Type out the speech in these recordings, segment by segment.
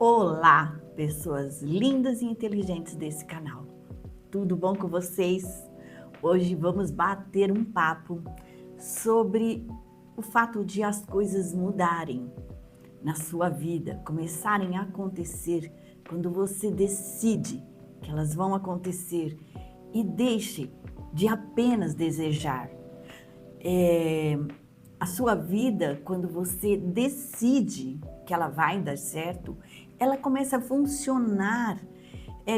Olá, pessoas lindas e inteligentes desse canal. Tudo bom com vocês? Hoje vamos bater um papo sobre o fato de as coisas mudarem na sua vida, começarem a acontecer quando você decide que elas vão acontecer e deixe de apenas desejar. A sua vida, quando você decide que ela vai dar certo, ela começa a funcionar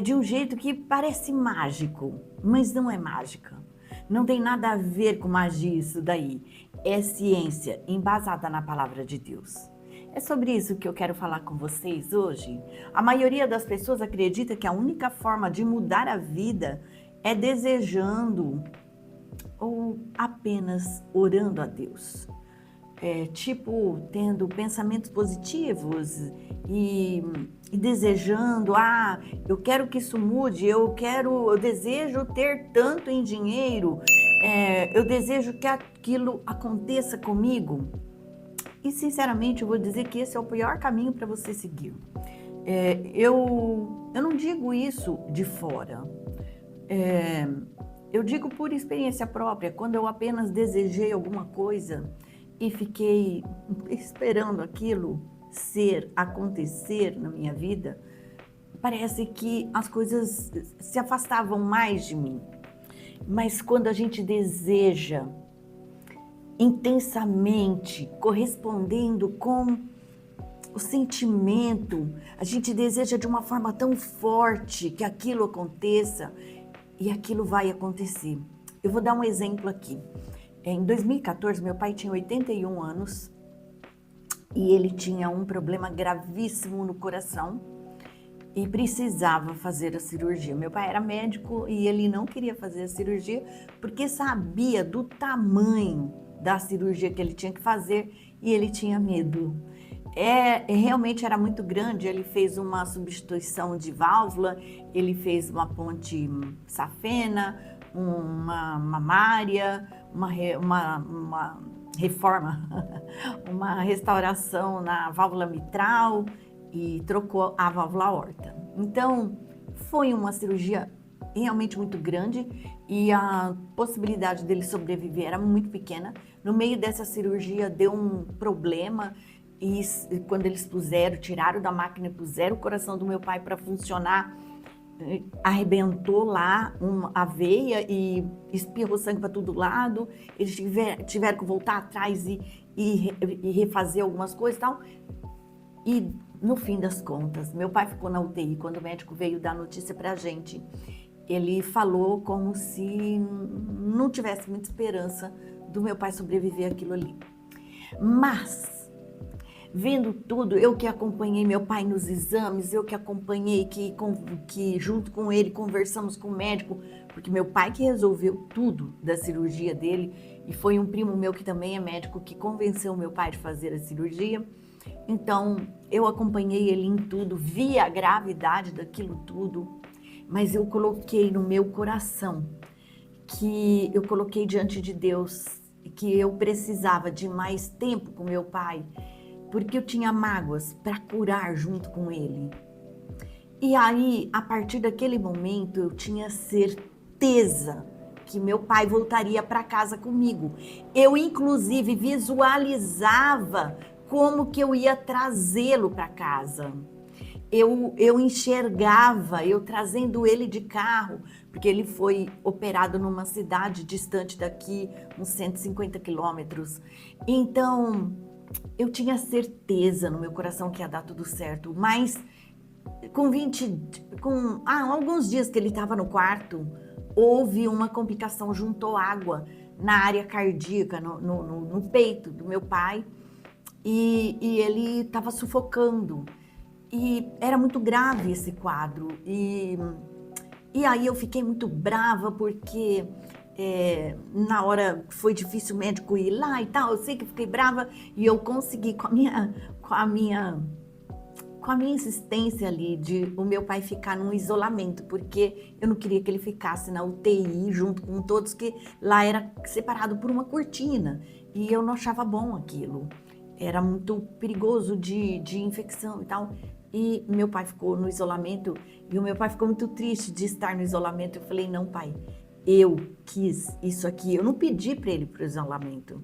de um jeito que parece mágico, mas não é mágica. Não tem nada a ver com magia isso daí. É ciência embasada na palavra de Deus. É sobre isso que eu quero falar com vocês hoje. A maioria das pessoas acredita que a única forma de mudar a vida é desejando ou apenas orando a Deus. Tendo pensamentos positivos e desejando, eu quero que isso mude, eu desejo ter tanto em dinheiro, eu desejo que aquilo aconteça comigo. E sinceramente eu vou dizer que esse é o pior caminho para você seguir. Eu não digo isso de fora. Eu digo por experiência própria, quando eu apenas desejei alguma coisa e fiquei esperando aquilo acontecer na minha vida, parece que as coisas se afastavam mais de mim. Mas quando a gente deseja intensamente, correspondendo com o sentimento, a gente deseja de uma forma tão forte que aquilo aconteça e aquilo vai acontecer. Eu vou dar um exemplo aqui. Em 2014, meu pai tinha 81 anos e ele tinha um problema gravíssimo no coração e precisava fazer a cirurgia. Meu pai era médico e ele não queria fazer a cirurgia porque sabia do tamanho da cirurgia que ele tinha que fazer e ele tinha medo. Realmente era muito grande. Ele fez uma substituição de válvula, ele fez uma ponte safena, uma mamária, uma reforma, uma restauração na válvula mitral e trocou a válvula aorta. Então, foi uma cirurgia realmente muito grande e a possibilidade dele sobreviver era muito pequena. No meio dessa cirurgia deu um problema e quando eles tiraram da máquina e puseram o coração do meu pai para funcionar, arrebentou lá a veia e espirrou sangue para todo lado. Eles tiveram que voltar atrás e refazer algumas coisas e tal. E no fim das contas, meu pai ficou na UTI. Quando o médico veio dar notícia pra gente, ele falou como se não tivesse muita esperança do meu pai sobreviver àquilo ali. Mas vendo tudo, eu que acompanhei meu pai nos exames, eu que acompanhei, que junto com ele conversamos com o médico, porque meu pai que resolveu tudo da cirurgia dele, e foi um primo meu que também é médico que convenceu meu pai de fazer a cirurgia. Então, eu acompanhei ele em tudo, vi a gravidade daquilo tudo, mas eu coloquei no meu coração, que eu coloquei diante de Deus, que eu precisava de mais tempo com meu pai, porque eu tinha mágoas para curar junto com ele. E aí, a partir daquele momento, eu tinha certeza que meu pai voltaria para casa comigo. Eu, inclusive, visualizava como que eu ia trazê-lo para casa. Eu enxergava eu trazendo ele de carro, porque ele foi operado numa cidade distante daqui, uns 150 quilômetros. Então, eu tinha certeza no meu coração que ia dar tudo certo, mas alguns dias que ele estava no quarto, houve uma complicação, juntou água na área cardíaca, no peito do meu pai, e ele estava sufocando. E era muito grave esse quadro. E aí eu fiquei muito brava porque na hora foi difícil o médico ir lá e tal. Eu sei que eu fiquei brava e eu consegui com a minha insistência ali de o meu pai ficar num isolamento, porque eu não queria que ele ficasse na UTI junto com todos, que lá era separado por uma cortina e eu não achava bom aquilo. Era muito perigoso de infecção e tal. e meu pai ficou no isolamento, e o meu pai ficou muito triste de estar no isolamento. Eu falei, não, pai, eu quis isso aqui, eu não pedi para ele para o isolamento.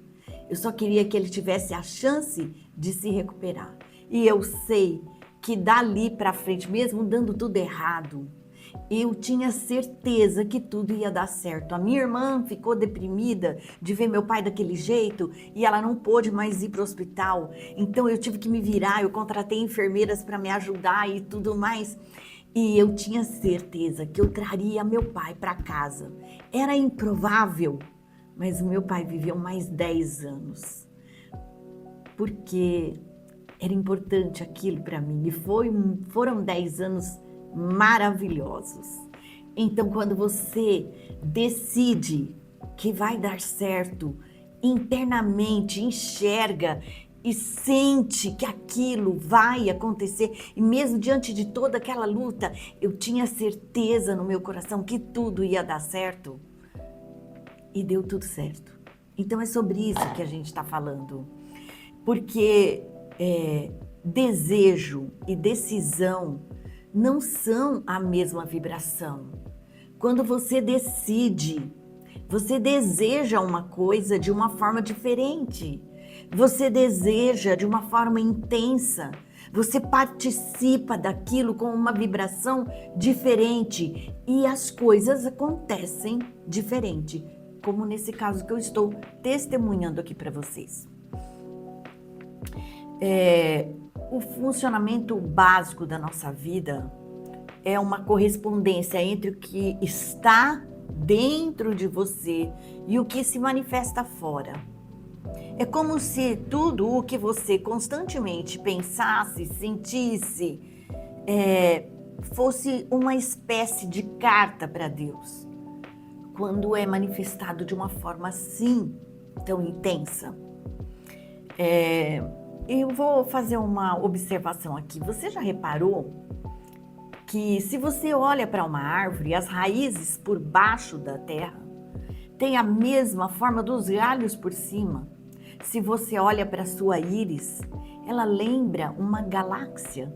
Eu só queria que ele tivesse a chance de se recuperar. E eu sei que dali para frente, mesmo dando tudo errado, eu tinha certeza que tudo ia dar certo. A minha irmã ficou deprimida de ver meu pai daquele jeito e ela não pôde mais ir para o hospital. Então eu tive que me virar, eu contratei enfermeiras para me ajudar e tudo mais. E eu tinha certeza que eu traria meu pai para casa. Era improvável, mas o meu pai viveu mais 10 anos. Porque era importante aquilo para mim. E foram 10 anos maravilhosos. Então, quando você decide que vai dar certo, internamente enxerga e sente que aquilo vai acontecer, e mesmo diante de toda aquela luta, eu tinha certeza no meu coração que tudo ia dar certo, e deu tudo certo. Então é sobre isso que a gente está falando, porque desejo e decisão não são a mesma vibração. Quando você decide, você deseja uma coisa de uma forma diferente. Você deseja de uma forma intensa. Você participa daquilo com uma vibração diferente e as coisas acontecem diferente, como nesse caso que eu estou testemunhando aqui para vocês. O funcionamento básico da nossa vida é uma correspondência entre o que está dentro de você e o que se manifesta fora. É como se tudo o que você constantemente pensasse, sentisse, fosse uma espécie de carta para Deus, quando é manifestado de uma forma assim, tão intensa. Eu vou fazer uma observação aqui. Você já reparou que se você olha para uma árvore, as raízes por baixo da terra têm a mesma forma dos galhos por cima? Se você olha para a sua íris, ela lembra uma galáxia.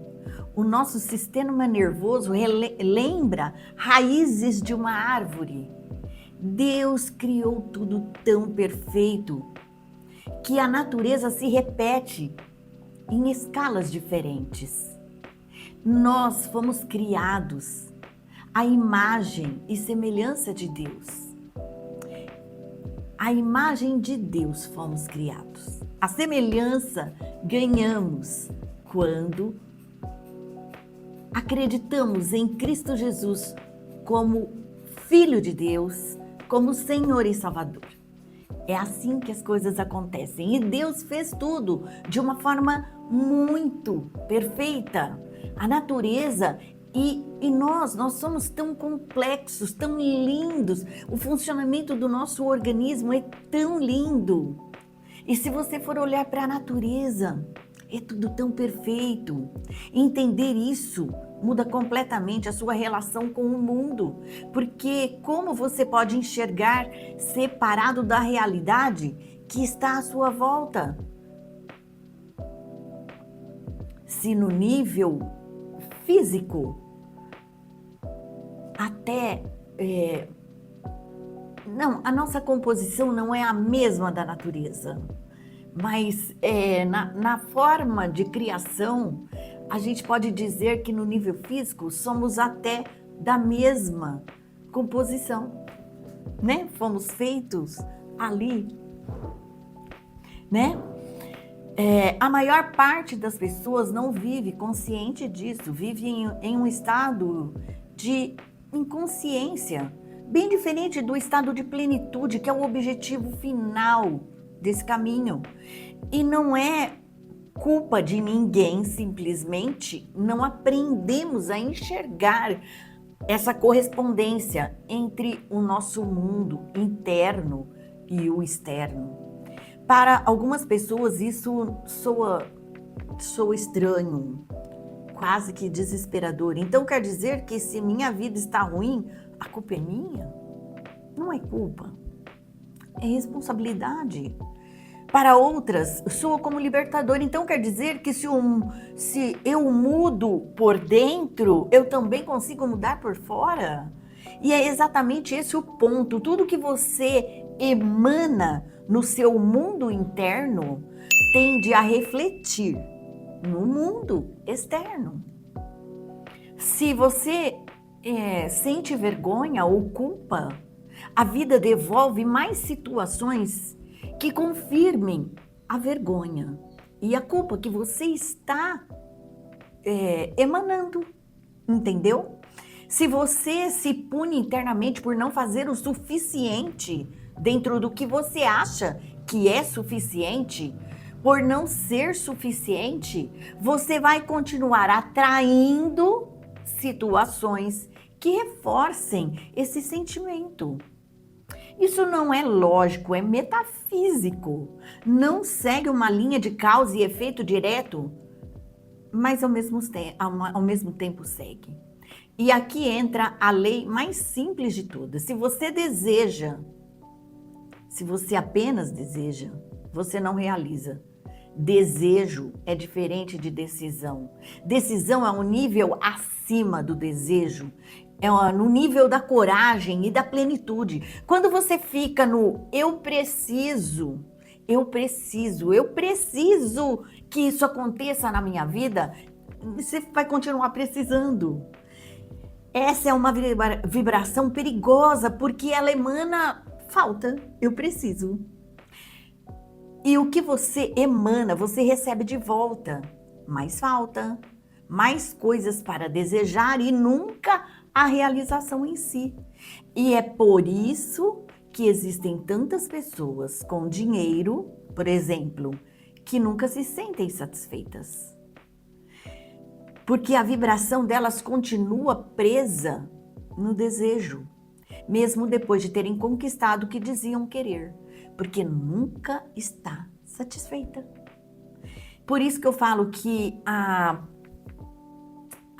O nosso sistema nervoso lembra raízes de uma árvore. Deus criou tudo tão perfeito que a natureza se repete em escalas diferentes. Nós fomos criados à imagem e semelhança de Deus. A imagem de Deus fomos criados. A semelhança ganhamos quando acreditamos em Cristo Jesus como Filho de Deus, como Senhor e Salvador. É assim que as coisas acontecem. E Deus fez tudo de uma forma muito perfeita. A natureza e nós somos tão complexos, tão lindos. O funcionamento do nosso organismo é tão lindo. E se você for olhar para a natureza, é tudo tão perfeito. Entender isso muda completamente a sua relação com o mundo. Porque como você pode enxergar separado da realidade que está à sua volta? Se no nível físico, a nossa composição não é a mesma da natureza, mas na forma de criação, a gente pode dizer que no nível físico somos até da mesma composição, né? Fomos feitos ali, né? A maior parte das pessoas não vive consciente disso, vive em um estado de inconsciência, bem diferente do estado de plenitude, que é o objetivo final desse caminho. E não é culpa de ninguém, simplesmente não aprendemos a enxergar essa correspondência entre o nosso mundo interno e o externo. Para algumas pessoas isso soa estranho, quase que desesperador. Então quer dizer que se minha vida está ruim, a culpa é minha? Não é culpa, é responsabilidade. Para outras, soa como libertador. Então quer dizer que se eu mudo por dentro, eu também consigo mudar por fora? E é exatamente esse o ponto. Tudo que você emana no seu mundo interno tende a refletir no mundo externo. Se você sente vergonha ou culpa, a vida devolve mais situações que confirmem a vergonha e a culpa que você está emanando, entendeu? Se você se pune internamente por não fazer o suficiente dentro do que você acha que é suficiente, por não ser suficiente, você vai continuar atraindo situações que reforcem esse sentimento. Isso não é lógico, é metafísico. Não segue uma linha de causa e efeito direto, mas ao mesmo tempo segue. E aqui entra a lei mais simples de todas. Se você apenas deseja, você não realiza. Desejo é diferente de decisão. Decisão é um nível acima do desejo. É no nível da coragem e da plenitude. Quando você fica no eu preciso que isso aconteça na minha vida, você vai continuar precisando. Essa é uma vibração perigosa, porque ela emana falta, eu preciso. E o que você emana, você recebe de volta. Mais falta, mais coisas para desejar e nunca a realização em si. E é por isso que existem tantas pessoas com dinheiro, por exemplo, que nunca se sentem satisfeitas. Porque a vibração delas continua presa no desejo, mesmo depois de terem conquistado o que diziam querer, porque nunca está satisfeita. Por isso que eu falo que a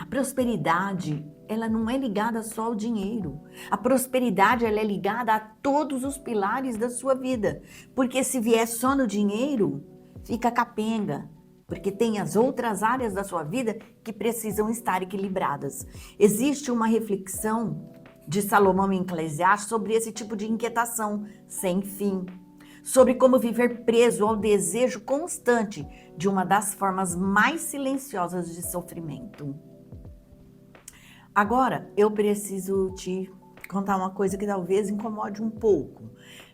prosperidade, ela não é ligada só ao dinheiro. A prosperidade, ela é ligada a todos os pilares da sua vida. Porque se vier só no dinheiro, fica capenga. Porque tem as outras áreas da sua vida que precisam estar equilibradas. Existe uma reflexão de Salomão em Eclesiastes sobre esse tipo de inquietação sem fim. Sobre como viver preso ao desejo constante de uma das formas mais silenciosas de sofrimento. Agora, eu preciso te contar uma coisa que talvez incomode um pouco,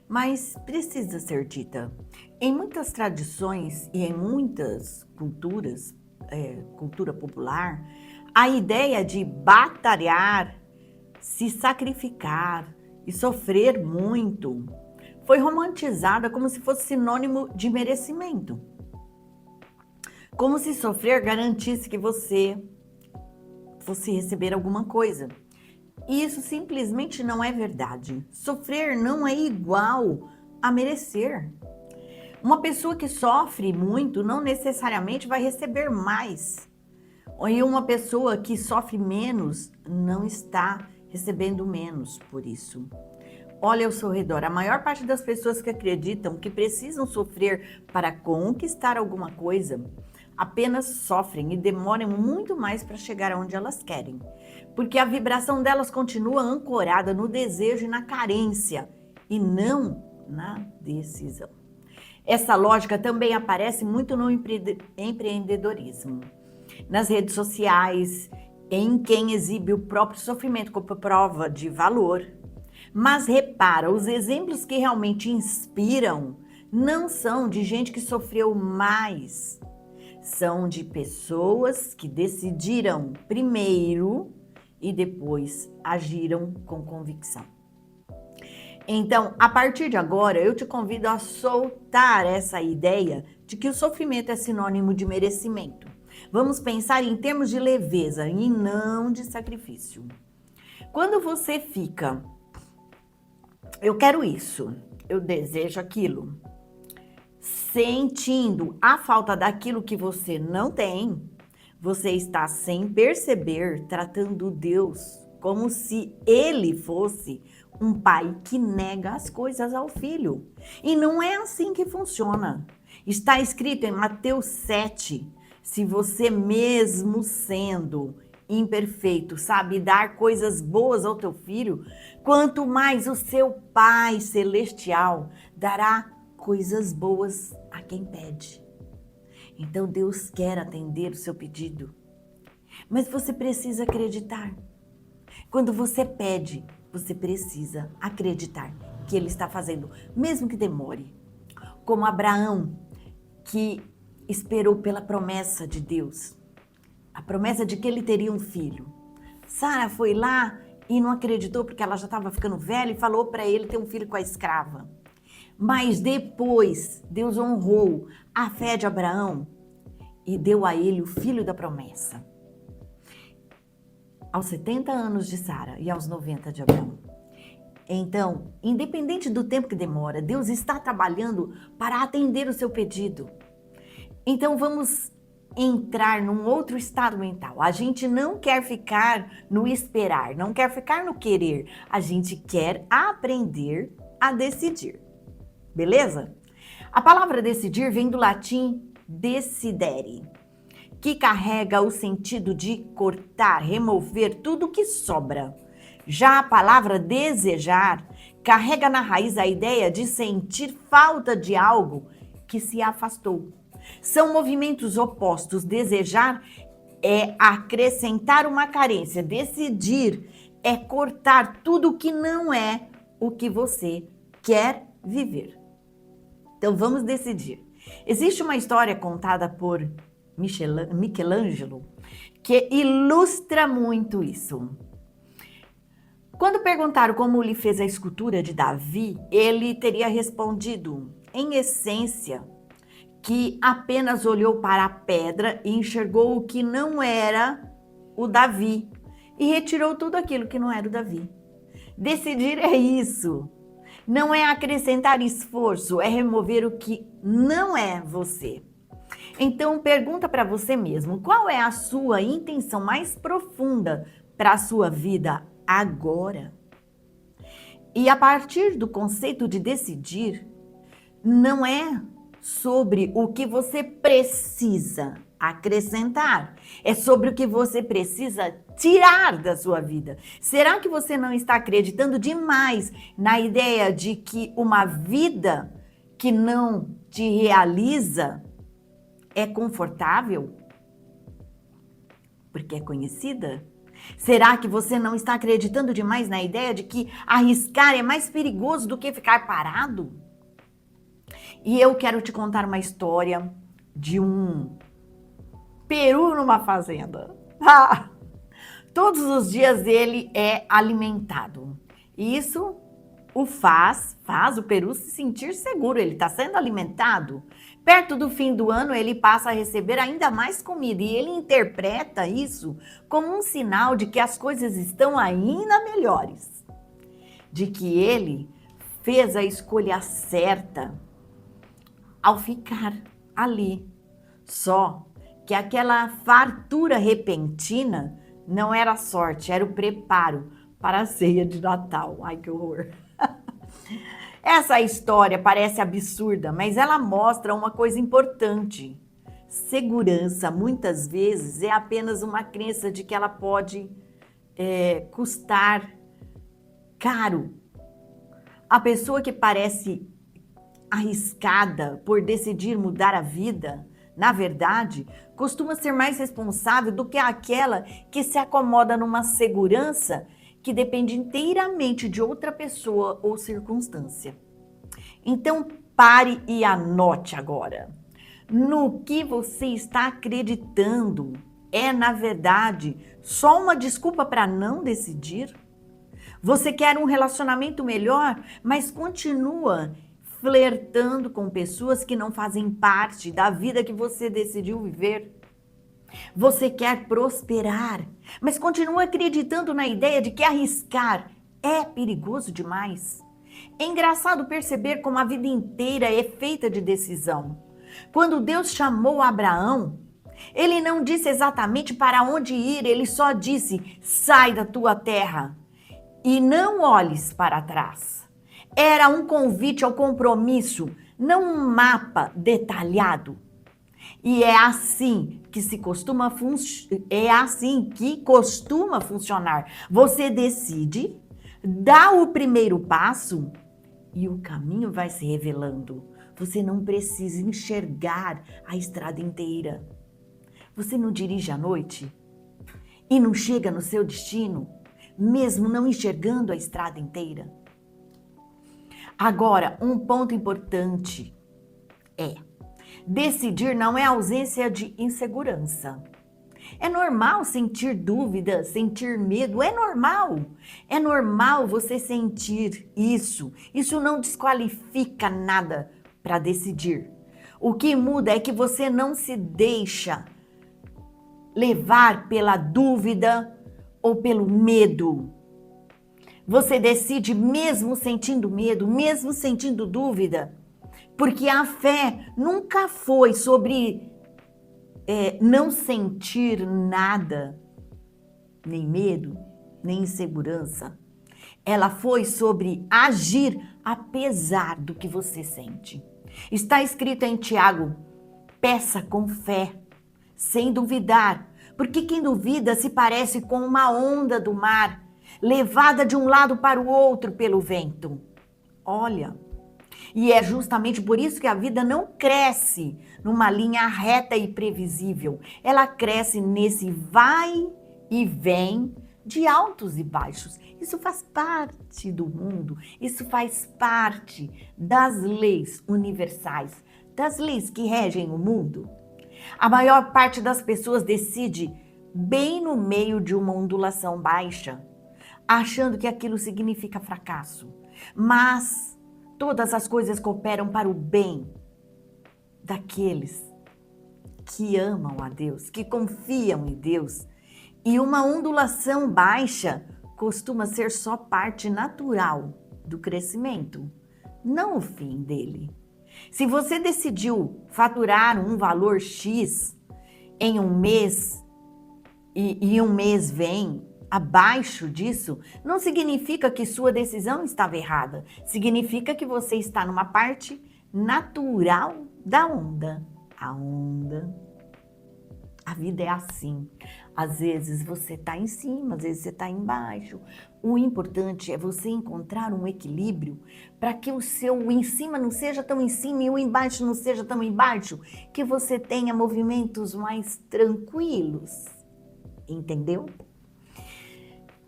mas precisa ser dita. Em muitas tradições e em muitas culturas, cultura popular, a ideia de batalhar, se sacrificar e sofrer muito foi romantizada como se fosse sinônimo de merecimento. Como se sofrer garantisse que você fosse receber alguma coisa. E isso simplesmente não é verdade. Sofrer não é igual a merecer. Uma pessoa que sofre muito não necessariamente vai receber mais. E uma pessoa que sofre menos não está recebendo menos por isso. Olha ao seu redor, a maior parte das pessoas que acreditam que precisam sofrer para conquistar alguma coisa apenas sofrem e demoram muito mais para chegar aonde elas querem, porque a vibração delas continua ancorada no desejo e na carência, e não na decisão. Essa lógica também aparece muito no empreendedorismo, nas redes sociais, em quem exibe o próprio sofrimento como prova de valor. Mas repara, os exemplos que realmente inspiram não são de gente que sofreu mais, são de pessoas que decidiram primeiro e depois agiram com convicção. Então, a partir de agora, eu te convido a soltar essa ideia de que o sofrimento é sinônimo de merecimento. Vamos pensar em termos de leveza e não de sacrifício. Quando você fica, eu quero isso, eu desejo aquilo, sentindo a falta daquilo que você não tem, você está, sem perceber, tratando Deus como se Ele fosse um pai que nega as coisas ao filho. E não é assim que funciona. Está escrito em Mateus 7, se você mesmo sendo imperfeito sabe dar coisas boas ao teu filho, quanto mais o seu Pai Celestial dará coisas boas a quem pede. Então Deus quer atender o seu pedido, mas você precisa acreditar. Quando você pede, você precisa acreditar que Ele está fazendo, mesmo que demore. Como Abraão, que esperou pela promessa de Deus, a promessa de que ele teria um filho. Sara foi lá e não acreditou porque ela já estava ficando velha e falou para ele ter um filho com a escrava. Mas depois, Deus honrou a fé de Abraão e deu a ele o filho da promessa. Aos 70 anos de Sara e aos 90 de Abraão. Então, independente do tempo que demora, Deus está trabalhando para atender o seu pedido. Então, vamos entrar num outro estado mental. A gente não quer ficar no esperar, não quer ficar no querer. A gente quer aprender a decidir. Beleza? A palavra decidir vem do latim decidere, que carrega o sentido de cortar, remover tudo que sobra. Já a palavra desejar carrega na raiz a ideia de sentir falta de algo que se afastou. São movimentos opostos. Desejar é acrescentar uma carência. Decidir é cortar tudo que não é o que você quer viver. Então vamos decidir. Existe uma história contada por Michelangelo que ilustra muito isso. Quando perguntaram como ele fez a escultura de Davi, ele teria respondido, em essência, que apenas olhou para a pedra e enxergou o que não era o Davi e retirou tudo aquilo que não era o Davi. Decidir é isso. Não é acrescentar esforço, é remover o que não é você. Então, pergunta para você mesmo, qual é a sua intenção mais profunda para a sua vida agora? E a partir do conceito de decidir, não é sobre o que você precisa acrescentar, é sobre o que você precisa tirar da sua vida. Será que você não está acreditando demais na ideia de que uma vida que não te realiza é confortável? Porque é conhecida? Será que você não está acreditando demais na ideia de que arriscar é mais perigoso do que ficar parado? E eu quero te contar uma história de um peru numa fazenda. Todos os dias ele é alimentado. E isso faz o peru se sentir seguro, ele está sendo alimentado. Perto do fim do ano, ele passa a receber ainda mais comida e ele interpreta isso como um sinal de que as coisas estão ainda melhores, de que ele fez a escolha certa ao ficar ali. Só que aquela fartura repentina não era sorte, era o preparo para a ceia de Natal. Ai, que horror! Essa história parece absurda, mas ela mostra uma coisa importante. Segurança, muitas vezes, é apenas uma crença de que ela pode custar caro. A pessoa que parece arriscada por decidir mudar a vida, na verdade, costuma ser mais responsável do que aquela que se acomoda numa segurança que depende inteiramente de outra pessoa ou circunstância. Então, pare e anote agora. No que você está acreditando é, na verdade, só uma desculpa para não decidir? Você quer um relacionamento melhor, mas continua flertando com pessoas que não fazem parte da vida que você decidiu viver. Você quer prosperar, mas continua acreditando na ideia de que arriscar é perigoso demais. É engraçado perceber como a vida inteira é feita de decisão. Quando Deus chamou Abraão, ele não disse exatamente para onde ir, ele só disse: sai da tua terra e não olhes para trás. Era um convite ao compromisso, não um mapa detalhado. E é assim que costuma funcionar. Você decide, dá o primeiro passo e o caminho vai se revelando. Você não precisa enxergar a estrada inteira. Você não dirige à noite e não chega no seu destino, mesmo não enxergando a estrada inteira. Agora, um ponto importante é: decidir não é ausência de insegurança. É normal sentir dúvida, sentir medo, é normal. É normal você sentir isso. Isso não desqualifica nada para decidir. O que muda é que você não se deixa levar pela dúvida ou pelo medo. Você decide mesmo sentindo medo, mesmo sentindo dúvida, porque a fé nunca foi sobre não sentir nada, nem medo, nem insegurança. Ela foi sobre agir apesar do que você sente. Está escrito em Tiago: peça com fé, sem duvidar, porque quem duvida se parece com uma onda do mar, levada de um lado para o outro pelo vento. Olha, e é justamente por isso que a vida não cresce numa linha reta e previsível. Ela cresce nesse vai e vem de altos e baixos. Isso faz parte do mundo, isso faz parte das leis universais, das leis que regem o mundo. A maior parte das pessoas decide bem no meio de uma ondulação baixa, achando que aquilo significa fracasso. Mas todas as coisas cooperam para o bem daqueles que amam a Deus, que confiam em Deus. E uma ondulação baixa costuma ser só parte natural do crescimento, não o fim dele. Se você decidiu faturar um valor X em um mês e um mês vem abaixo disso, não significa que sua decisão estava errada. Significa que você está numa parte natural da onda. A vida é assim. Às vezes você está em cima, às vezes você está embaixo. O importante é você encontrar um equilíbrio para que o seu em cima não seja tão em cima e o embaixo não seja tão embaixo, que você tenha movimentos mais tranquilos. Entendeu?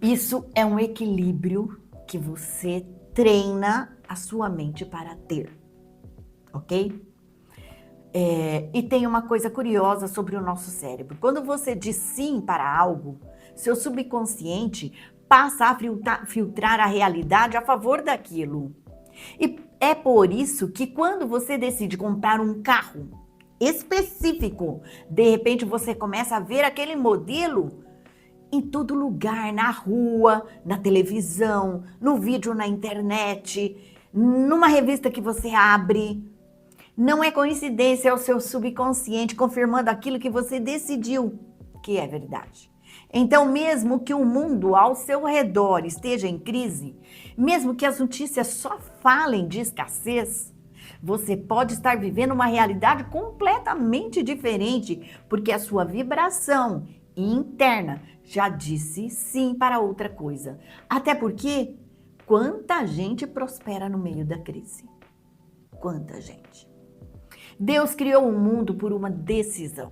Isso é um equilíbrio que você treina a sua mente para ter, ok? E tem uma coisa curiosa sobre o nosso cérebro. Quando você diz sim para algo, seu subconsciente passa a filtrar a realidade a favor daquilo. E é por isso que quando você decide comprar um carro específico, de repente você começa a ver aquele modelo em todo lugar, na rua, na televisão, no vídeo na internet, numa revista que você abre. Não é coincidência, é o seu subconsciente confirmando aquilo que você decidiu que é verdade. Então, mesmo que o mundo ao seu redor esteja em crise, mesmo que as notícias só falem de escassez, você pode estar vivendo uma realidade completamente diferente, porque a sua vibração interna já disse sim para outra coisa. Até porque quanta gente prospera no meio da crise? Quanta gente? Deus criou o mundo por uma decisão.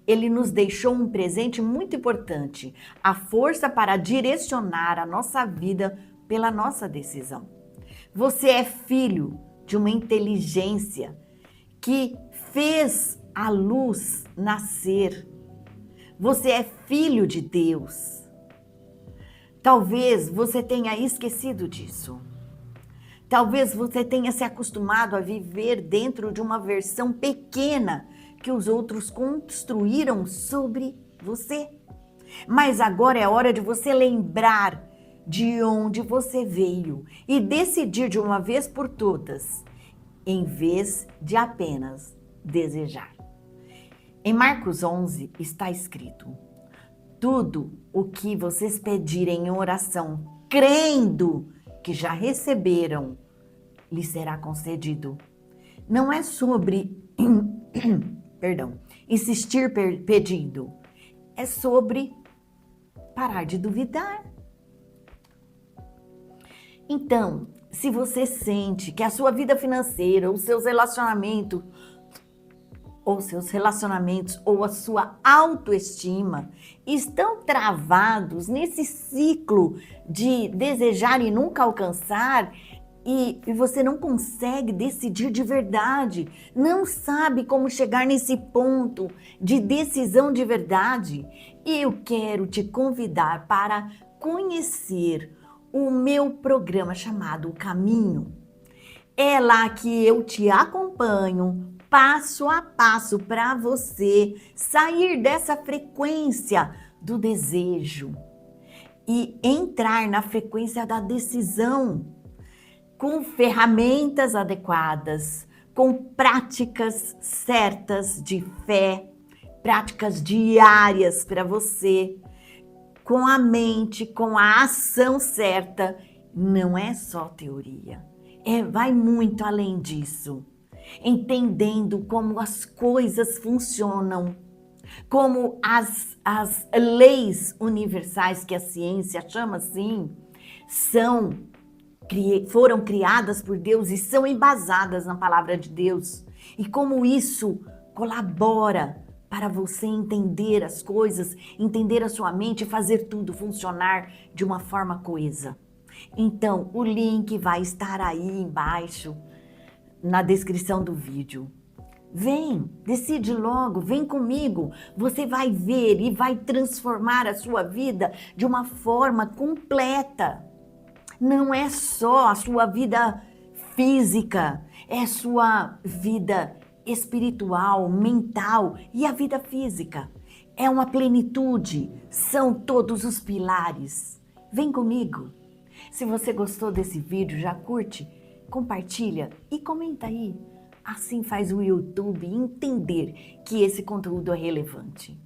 Ele nos deixou um presente muito importante, a força para direcionar a nossa vida pela nossa decisão. Você é filho de uma inteligência que fez a luz nascer. Você é filho de Deus. Talvez você tenha esquecido disso. Talvez você tenha se acostumado a viver dentro de uma versão pequena que os outros construíram sobre você. Mas agora é hora de você lembrar de onde você veio e decidir de uma vez por todas, em vez de apenas desejar. Em Marcos 11 está escrito: tudo o que vocês pedirem em oração, crendo que já receberam, lhe será concedido. Não é sobre, perdão, insistir pedindo, é sobre parar de duvidar. Então, se você sente que a sua vida financeira, os seus relacionamentos, ou a sua autoestima estão travados nesse ciclo de desejar e nunca alcançar, e você não consegue decidir de verdade, não sabe como chegar nesse ponto de decisão de verdade, eu quero te convidar para conhecer o meu programa chamado O Caminho. É lá que eu te acompanho passo a passo para você sair dessa frequência do desejo e entrar na frequência da decisão, com ferramentas adequadas, com práticas certas de fé, práticas diárias para você, com a mente, com a ação certa. Não é só teoria, vai muito além disso. Entendendo como as coisas funcionam, como as leis universais, que a ciência chama assim, foram criadas por Deus e são embasadas na palavra de Deus. E como isso colabora para você entender as coisas, entender a sua mente e fazer tudo funcionar de uma forma coesa. Então, o link vai estar aí embaixo, na descrição do vídeo. Vem, decide logo, vem comigo. Você vai ver e vai transformar a sua vida de uma forma completa. Não é só a sua vida física, é sua vida espiritual, mental e a vida física. É uma plenitude, são todos os pilares. Vem comigo. Se você gostou desse vídeo, já curte, compartilha e comenta aí. Assim faz o YouTube entender que esse conteúdo é relevante.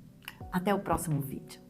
Até o próximo vídeo.